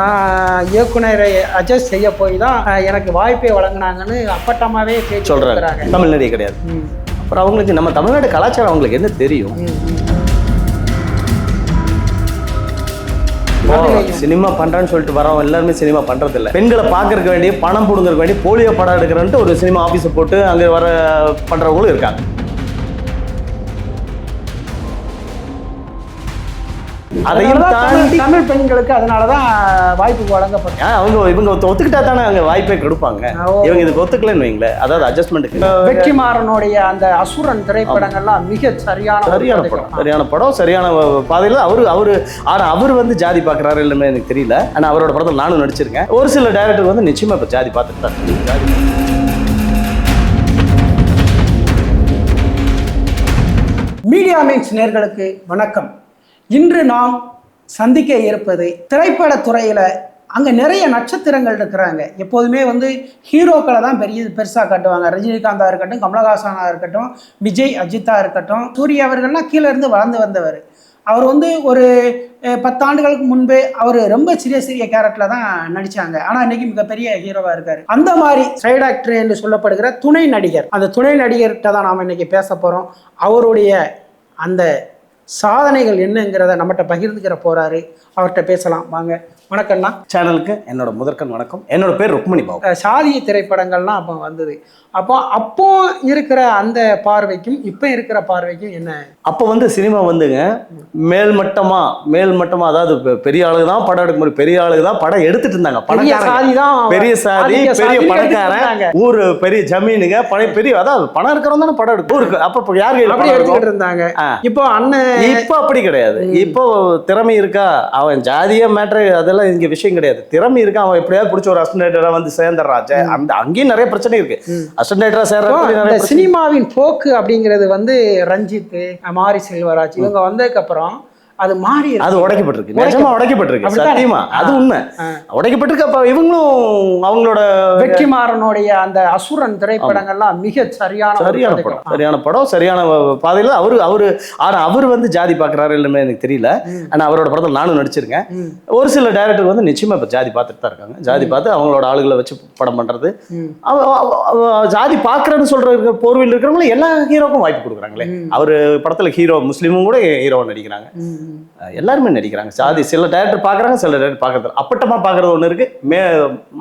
நான் இயக்குனரை அட்ஜஸ்ட் செய்ய போய் தான் எனக்கு வாய்ப்பை வழங்கினாங்கன்னு அப்பட்டமாவே சொல்றாங்க. தமிழ் நடிகை கிடையாது. அப்புறம் அவங்களுக்கு நம்ம தமிழ்நாடு கலாச்சாரம் அவங்களுக்கு என்ன தெரியும்? சினிமா பண்றான்னு சொல்லிட்டு வரோம் எல்லாருமே சினிமா பண்றது இல்லை. பெண்களை பாக்குறதுக்கு வேண்டிய பணம் புடுங்கறதுக்கு வேண்டிய போலியோ படம் எடுக்கிறன்ட்டு ஒரு சினிமா ஆபீஸை போட்டு அங்க வர பண்றவங்களும் இருக்காங்க. அதையும் தமிழ் பெண்களுக்கு அதனாலதான் வாய்ப்பு வழங்கப்படும். இவங்க ஒத்துக்கிட்டா தானே அங்க வாய்ப்பே கொடுப்பாங்க. இவங்க இதுக்கு ஒத்துக்கலன்னு வைங்களேன், அதாவது அட்ஜஸ்ட்மெண்ட்டுக்கு. வெற்றிமாறனுடைய அந்த அசுரன் திரைப்படங்கள்லாம் மிக சரியான படம் சரியான பாதையில அவர் வந்து ஜாதி பாக்குறாரு இல்லைன்னு எனக்கு தெரியல. ஆனா அவரோட படத்தில் நானும் நடிச்சிருக்கேன். ஒரு சில டைரக்டர் வந்து நிச்சயமா இப்ப ஜாதி பார்த்துட்டு தான். ஜாதி மீடியா மீன்ஸ் நேயர்களுக்கு வணக்கம். இன்று நாம் சந்திக்க இருப்பது திரைப்பட துறையில் அங்கே நிறைய நட்சத்திரங்கள் இருக்கிறாங்க. எப்போதுமே வந்து ஹீரோக்களை தான் பெருசாக காட்டுவாங்க. ரஜினிகாந்தாக இருக்கட்டும், கமலஹாசனாக இருக்கட்டும், விஜய் அஜித்தா இருக்கட்டும், சூர்யா அவர்கள்லாம் கீழே இருந்து வளர்ந்து வந்தவர். அவர் வந்து ஒரு 10 ஆண்டுகளுக்கு முன்பே அவர் ரொம்ப சிறிய கேரக்டரில் தான் நடித்தாங்க. ஆனால் இன்னைக்கு மிகப்பெரிய ஹீரோவாக இருக்கார். அந்த மாதிரி சைடு ஆக்டர் என்று சொல்லப்படுகிற துணை நடிகர், அந்த துணை நடிகர்கிட்ட தான் நாம் இன்னைக்கு பேச போகிறோம். அவருடைய அந்த சாதனைகள் என்னங்கிறத நம்மகிட்ட பகிர்ந்துக்கிற போறாரு. அவர்கிட்ட பேசலாம் வாங்க. வணக்கம்ண்ணா. சேனலுக்கு என்னோட முதற்கண் வணக்கம். என்னோட பேர் ருக்மணி பாபு. சாதிய திரைப்படங்கள்லாம் அப்போ வந்தது. அப்போ இருக்கிற அந்த பார்வைக்கும் இப்போ இருக்கிற பார்வைக்கும் என்ன? அப்போ வந்து சினிமா வந்துங்க மேல்மட்டமா அதாவது பெரிய ஆளுக்கு தான் படம் எடுக்க முடியும், பெரிய ஆளுக்கு தான் படம் எடுத்துட்டு இருந்தாங்க. பெரிய சாதி பெரிய பணக்காரன், ஊரு பெரிய ஜமீனுங்க, பெரிய அதாவது பணம் இருக்கிறவங்க தானே படம் எடுக்கும். ஊருக்கு அப்போ யார் அப்படி எடுத்துக்கிட்டு இருந்தாங்க. இப்போ அண்ணன் இப்போ அப்படி கிடையாது. இப்போ திறமை இருக்கா, அவன் ஜாதியா மேட்ரு அதெல்லாம் இங்க விஷயம் கிடையாது. திறமை இருக்கா, அவன் எப்படியாவது பிடிச்ச ஒரு அசிஸ்டன்டா வந்து சேர்ந்துடுறாச்சு. அந்த அங்கேயும் நிறைய பிரச்சனை இருக்கு. சினிமாவின் போக்கு அப்படிங்கிறது வந்து ரஞ்சித், மாரி செல்வராஜ் இவங்க வந்ததுக்கு அப்புறம் அது மாறி, அது உடைக்கப்பட்டிருக்கு. நிஜமா உடைக்கப்பட்டிருக்கு. சத்தியமா அது உண்மை, உடைக்கப்பட்டிருக்கு. அப்ப இவங்களும் அவங்களோட வெற்றிமாறனுடைய அந்த அசுரன் திரைப்படங்கள்லாம் மிக சரியான படம் சரியான பாதையில அவர் வந்து ஜாதி பாக்குறாரு இல்லைன்னு எனக்கு தெரியல. ஆனா அவரோட படத்தில் நானும் நடிச்சிருக்கேன். ஒரு சில டைரக்டர் வந்து நிச்சயமா இப்ப ஜாதி பார்த்துட்டு தான் இருக்காங்க. ஜாதி பார்த்து அவங்களோட ஆளுகளை வச்சு படம் பண்றது, ஜாதி பாக்குறேன்னு சொல்ற போர்வையில் இருக்கிறவங்களும் எல்லா ஹீரோக்கும் வாய்ப்பு கொடுக்குறாங்களே. அவரு படத்துல ஹீரோ முஸ்லீமும் கூட ஹீரோவை நடிக்கிறாங்க. எல்லாருமே நடிக்கிறாங்க. சாதி சில டைரக்டர் பாக்குறாங்க, சில டைரக்டர் பாக்குறது அப்பட்டமா பாக்குறது ஒண்ணு இருக்கு,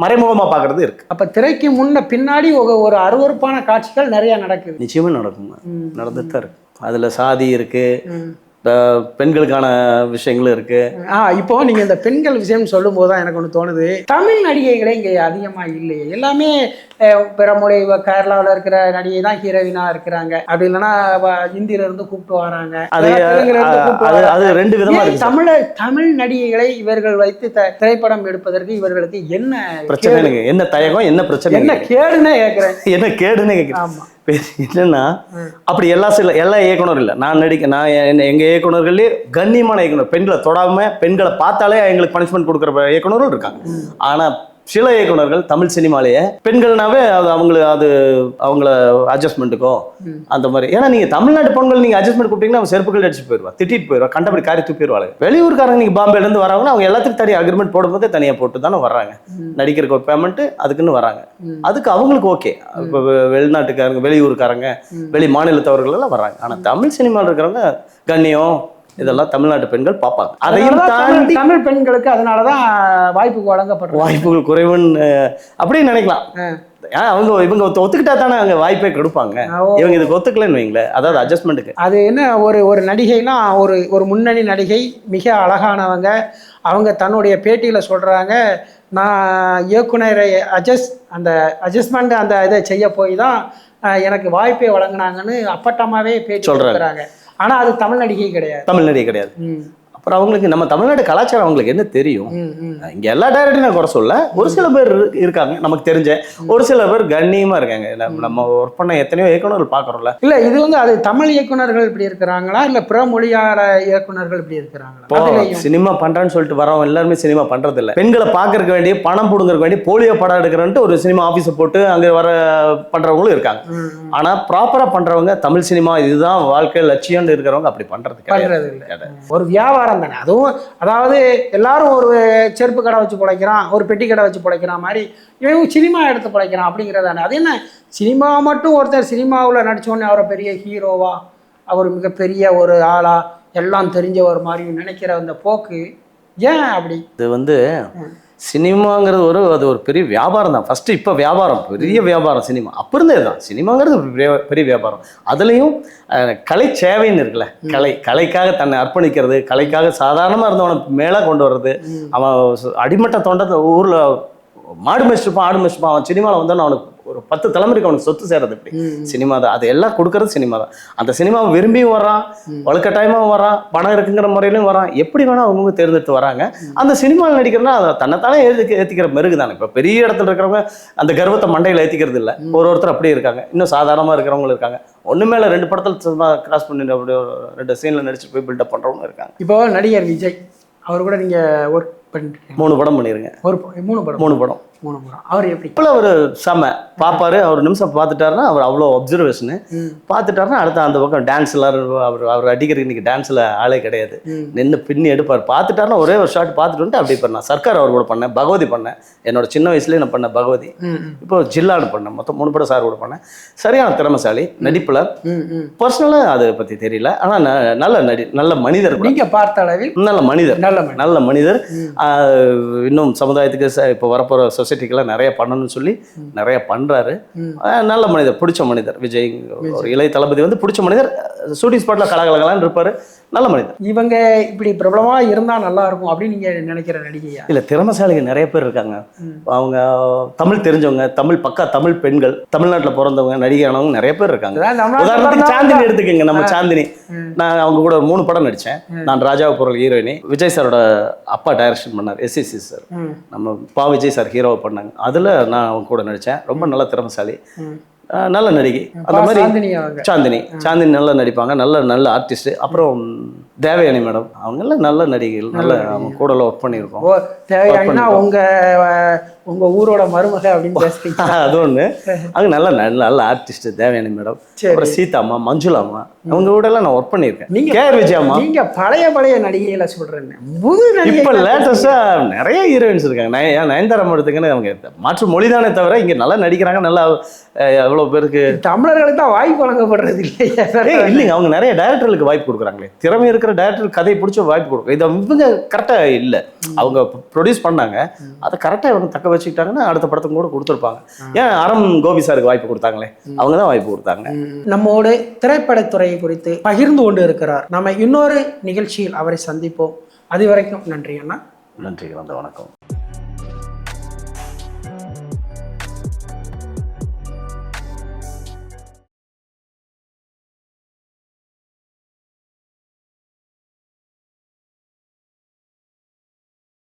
மறைமுகமா பாக்குறது இருக்கு. அப்ப திரைக்கு முன்ன பின்னாடி ஒரு அருவருப்பான காட்சிகள் நிறைய நடக்குது. நிச்சயமா நடக்கும், நடந்துட்டு தான் இருக்கு. அதுல சாதி இருக்கு, பெண்களுக்கான விஷயங்களும் இருக்கு. இப்போ நீங்க இந்த பெண்கள் விஷயம் சொல்லும் போதுதான் எனக்கு ஒண்ணு தோணுது, தமிழ் நடிகைகளே இங்க அதிகமா இல்லையே. எல்லாமே பிறமொழி கேரளாவில் இருக்கிற நடிகை தான் ஹீரோயினா இருக்கிறாங்க. அப்படி இல்லைன்னா இந்தியில இருந்து கூப்பிட்டு வராங்க. அது ரெண்டு விதமா இருக்கு. தமிழ் நடிகைகளை இவர்கள் வைத்து திரைப்படம் எடுப்பதற்கு இவர்களுக்கு என்ன பிரச்சனை, என்ன தயக்கம், என்ன பிரச்சனை, என்ன கேடுன்னு கேட்கிறேன். என்ன கேடுன்னு கேட்கிறேன். ஆமா, என்னன்னா அப்படி எல்லா இயக்குனர் இல்லை. எங்க இயக்குனர்களே கண்ணியமான இயக்குனர், பெண்களை தொடாம பெண்களை பார்த்தாலே எங்களுக்கு பனிஷ்மெண்ட் கொடுக்குற இயக்குனரும் இருக்காங்க. ஆனா சில இயக்குனர்கள் தமிழ் சினிமாலேயே பெண்கள்னாவே அவங்கள அட்ஜஸ்ட்மெண்ட்டுக்கோ அந்த மாதிரி. ஏன்னா நீங்க தமிழ்நாட்டு பெண்கள் நீங்க அட்ஜஸ்ட்மெண்ட் கொடுத்தீங்கன்னா அவங்க செருப்புகள் அடிச்சு போயிடுவா, திட்டிட்டு போயிடுவா, கண்டபடி காரி தூப்பிடுவாங்க. வெளியூர்காரங்க நீங்க பாம்பேல இருந்து வராங்கன்னா அவங்க எல்லாத்துக்கும் தனி அக்ரிமெண்ட் போடும்போதே தனியா போட்டு தானே வர்றாங்க. நடிக்கிறதுக்கு ஒரு பேமெண்ட் அதுக்குன்னு வராங்க. அதுக்கு அவங்களுக்கு ஓகே. இப்போ வெளிநாட்டுக்காரங்க, வெளியூருக்காரங்க, வெளி மாநிலத்தவர்கள் எல்லாம் வர்றாங்க. ஆனா தமிழ் சினிமாவில் இருக்கிறவங்க கண்ணியம் இதெல்லாம் தமிழ்நாட்டு பெண்கள் பார்ப்பாங்க. அதையும் தாண்டி தமிழ் பெண்களுக்கு அதனாலதான் வாய்ப்பு வழங்கப்படும். வாய்ப்புகள் குறைவுன்னு அப்படின்னு நினைக்கலாம். இவங்க ஒத்துக்கிட்டா தானே அங்க வாய்ப்பே கொடுப்பாங்க. இவங்க இதுக்கு ஒத்துக்கலன்னு வைங்களேன், அதாவது அட்ஜஸ்ட்மெண்ட்டுக்கு. அது என்ன, ஒரு நடிகைனா ஒரு முன்னணி நடிகை, மிக அழகானவங்க. அவங்க தன்னுடைய பேட்டியில சொல்றாங்க, நான் இயக்குனரை அட்ஜஸ்ட்மெண்ட் அந்த இதை செய்ய போய் தான் எனக்கு வாய்ப்பை வழங்கினாங்கன்னு அப்பட்டமாவே பேட்டி சொல்றாங்க. ஆனா அது தமிழ் நடிகை கிடையாது. அப்புறம் அவங்களுக்கு நம்ம தமிழ்நாடு கலாச்சாரம் அவங்களுக்கு என்ன தெரியும்? இங்க எல்லா டைரக்டரும் குறை சொல்ல, ஒரு சில பேர் இருக்காங்க நமக்கு தெரிஞ்ச, ஒரு சில பேர் கண்ணியமா இருக்காங்க. நம்ம ஒர்க் பண்ண எத்தனையோ இயக்குனர்கள் பாக்குறோம்ல. இல்ல இது வந்து அது தமிழ் இயக்குனர்கள் இப்படி இருக்கிறாங்களா, இல்ல பிற மொழியாள இயக்குனர்கள் இப்படி இருக்கிறாங்களா? சினிமா பண்றான்னு சொல்லிட்டு வரவங்க எல்லாருமே சினிமா பண்றது இல்ல. பெண்களை பாக்குறதுக்கு வேண்டிய பணம் புடுங்கறதுக்கு வேண்டிய போலியோ படம் எடுக்கிறன்ட்டு ஒரு சினிமா ஆபீஸை போட்டு அங்க வர பண்றவங்களும் இருக்காங்க. ஆனா ப்ராப்பரா பண்றவங்க தமிழ் சினிமா இதுதான் வாழ்க்கை லட்சியம் இருக்கிறவங்க அப்படி பண்றது கிடையாது. ஒரு வியாபார வியாபாரம் தானே அதுவும். அதாவது எல்லாரும் ஒரு செருப்பு கடை வச்சு பிழைக்கிறான், ஒரு பெட்டி கடை வச்சு பிழைக்கிறான் மாதிரி இவன் சினிமா எடுத்து பிழைக்கிறான் அப்படிங்கிறதானே. அது என்ன சினிமா மட்டும் ஒருத்தர் சினிமாவில் நடித்தோடனே அவரை பெரிய ஹீரோவா, அவர் மிகப்பெரிய ஒரு ஆளா, எல்லாம் தெரிஞ்ச ஒரு மாதிரி நினைக்கிற அந்த போக்கு ஏன் அப்படி? இது வந்து சினிமாங்கிறது அது ஒரு பெரிய வியாபாரம் தான். ஃபஸ்ட்டு இப்போ வியாபாரம், பெரிய வியாபாரம் சினிமா. அப்போ இருந்தே தான் சினிமாங்கிறது பெரிய வியாபாரம். அதுலேயும் கலை சேவைன்னு இருக்குல்ல, கலைக்காக தன்னை அர்ப்பணிக்கிறது, கலைக்காக சாதாரணமாக இருந்தவனை மேலே கொண்டு வர்றது. அவன் அடிமட்ட தொண்டை ஊரில் மாடு மேய்ச்சிருப்பான், ஆடு மேய்ச்சிருப்பான், அவன் சினிமாவில் வந்தோன்னு அவனுக்கு ஒரு 10 தலைமுறைக்கு அவனுக்கு சொத்து சேரது இப்படி சினிமா தான். அது எல்லாம் கொடுக்கறது சினிமா தான். அந்த சினிமாவை விரும்பியும் வரான், வலுக்கட்டாயமாகவும் வரான், பணம் இருக்குங்கிற முறையிலும் வரான், எப்படி வேணா அவங்க தேர்ந்தெடுத்து வராங்க. அந்த சினிமாவில் நடிக்கிறதுனா அதை தன்னைத்தானே ஏற்றிக்கிற மெருகு தானே. இப்போ பெரிய இடத்துல இருக்கிறவங்க அந்த கர்வத்தை மண்டையில் ஏற்றிக்கிறது இல்லை. ஒருத்தர் அப்படியே இருக்காங்க, இன்னும் சாதாரணமாக இருக்கிறவங்களும் இருக்காங்க. ஒன்று மேலே 2 படத்தில் கிராஸ் பண்ணி அப்படி 2 சீனில் நடிச்சுட்டு போய் பில்டப் பண்ணுறவங்க இருக்காங்க. இப்போ நடிகர் விஜய் அவர் கூட நீங்கள் ஒர்க் பண்ணிட்டு 3 படம் பண்ணிருங்க. ஒரு 3 படம் அவர் எப்படி? இப்போ அவர் செம பார்ப்பாரு, அவர் நிமிஷம் பார்த்துட்டாருன்னா அவர் அவ்வளோ அப்சர்வேஷனு பார்த்துட்டாருன்னா அடுத்த அந்த பக்கம் டான்ஸ் எல்லாரும் அவர் அடிக்கிற இன்னைக்கு டான்ஸில் ஆளே கிடையாது, நின்று பின்னி எடுப்பார். பார்த்துட்டாருன்னா ஒரே ஒரு ஷாட் பார்த்துட்டு வந்துட்டு அப்படி பண்ணேன். சர்க்கார் அவர் கூட பண்ணேன், பகவதி பண்ணேன், என்னோட சின்ன வயசுலேயே நான் பண்ணேன் பகவதி. இப்போ ஜில்லாடு பண்ணேன், மொத்தம் 3 படம் சார் கூட பண்ணேன். சரியான திறமைசாலி நடிப்பில். பர்சனலாக அதை பற்றி தெரியல, ஆனால் நல்ல மனிதர். நீங்கள் பார்த்த அளவில் நல்ல மனிதர். இன்னும் சமுதாயத்துக்கு இப்போ வரப்போகிற சொசைட்டிக்கெல்லாம் நிறைய பண்ணணும்னு சொல்லி நிறைய பண்ணுறாரு. நல்ல மனிதர், பிடிச்ச மனிதர். விஜய் ஒரு இளைய தளபதி வந்து பிடிச்ச மனிதர். ஷூட்டிங் ஸ்பாட்டில் கலகலகலான்னு இருப்பார், நல்ல மனிதர். இவங்க இப்படி பிரபலமாக இருந்தால் நல்லா இருக்கும் அப்படின்னு நீங்கள் நினைக்கிற நடிகையா? இல்லை, திறமைசாலிகள் நிறைய பேர் இருக்காங்க. அவங்க தமிழ் தெரிஞ்சவங்க, பக்கா தமிழ் பெண்கள், தமிழ்நாட்டில் பிறந்தவங்க, நடிகையானவங்க நிறைய பேர் இருக்காங்க. உதாரணத்துக்கு சாந்தினி எடுத்துக்கங்க. நம்ம சாந்தினி, நான் அவங்க கூட 3 படம் நடித்தேன். நான் ராஜாவு பொருள் ஹீரோயினி. விஜய் சாரோட அப்பா டைரக்ஷன் பண்ணார், SCC சார். நம்ம விஜய் சார் ஹீரோவை பண்ணாங்க. அதில் நான் அவங்க கூட நடித்தேன். ரொம்ப நல்ல திறமைசாலி, நல்ல நடிகை. அந்த மாதிரி சாந்தினி நல்லா நடிப்பாங்க, நல்ல ஆர்டிஸ்ட். அப்புறம் தேவயானி மேடம், அவங்கெல்லாம் நல்ல நடிகைகள், நல்ல அவங்க கூட ஒர்க் பண்ணியிருக்கோம். தேவயானினா உங்க ஊரோட மருமக அப்படின்னு பேசுறீங்க. அது ஒன்று. அவங்க நல்ல ஆர்டிஸ்ட் தேவயானி மேடம். அப்புறம் சீதாம்மா, மஞ்சுளாம்மா, அவங்க கூட எல்லாம் நான் ஒர்க் பண்ணியிருக்கேன். KR விஜயம்மா. நீங்க பழைய நடிகைகளை சொல்றேன். இப்போ லேட்டஸ்டா நிறைய ஹீரோயின்ஸ் இருக்காங்க. நயன்தாரா எடுத்துக்கன்னு அவங்க மாற்று மொழிதானே தவிர இங்க நல்லா நடிக்கிறாங்க. நல்லா எவ்வளவு பேருக்கு தமிழர்களுக்கு தான் வாய்ப்பு வழங்கப்படுறது இல்லைங்க. அவங்க நிறைய டைரக்டர்களுக்கு வாய்ப்பு கொடுக்குறாங்களே. திறமை இருக்கிற டைரக்டர் கதையை பிடிச்ச வாய்ப்பு கொடுக்கும். இதை இவங்க கரெக்டா இல்லை, அவங்க ப்ரொடியூஸ் பண்ணாங்க, அதை கரெக்டாக இவங்க தக்க வச்சுக்கிட்டாங்கன்னா அடுத்த படத்துக்கு கூட கொடுத்துருப்பாங்க. ஏன் அறம் கோபி சாருக்கு வாய்ப்பு கொடுத்தாங்களே, அவங்க தான் வாய்ப்பு கொடுத்தாங்க. நம்மோடு திரைப்படத்துறையை குறித்து பகிர்ந்து கொண்டு இருக்கிறார். நம்ம இன்னொரு நிகழ்ச்சியில் அவரை சந்திப்போம். அது வரைக்கும் நன்றி அண்ணா. நன்றி, வணக்கம்.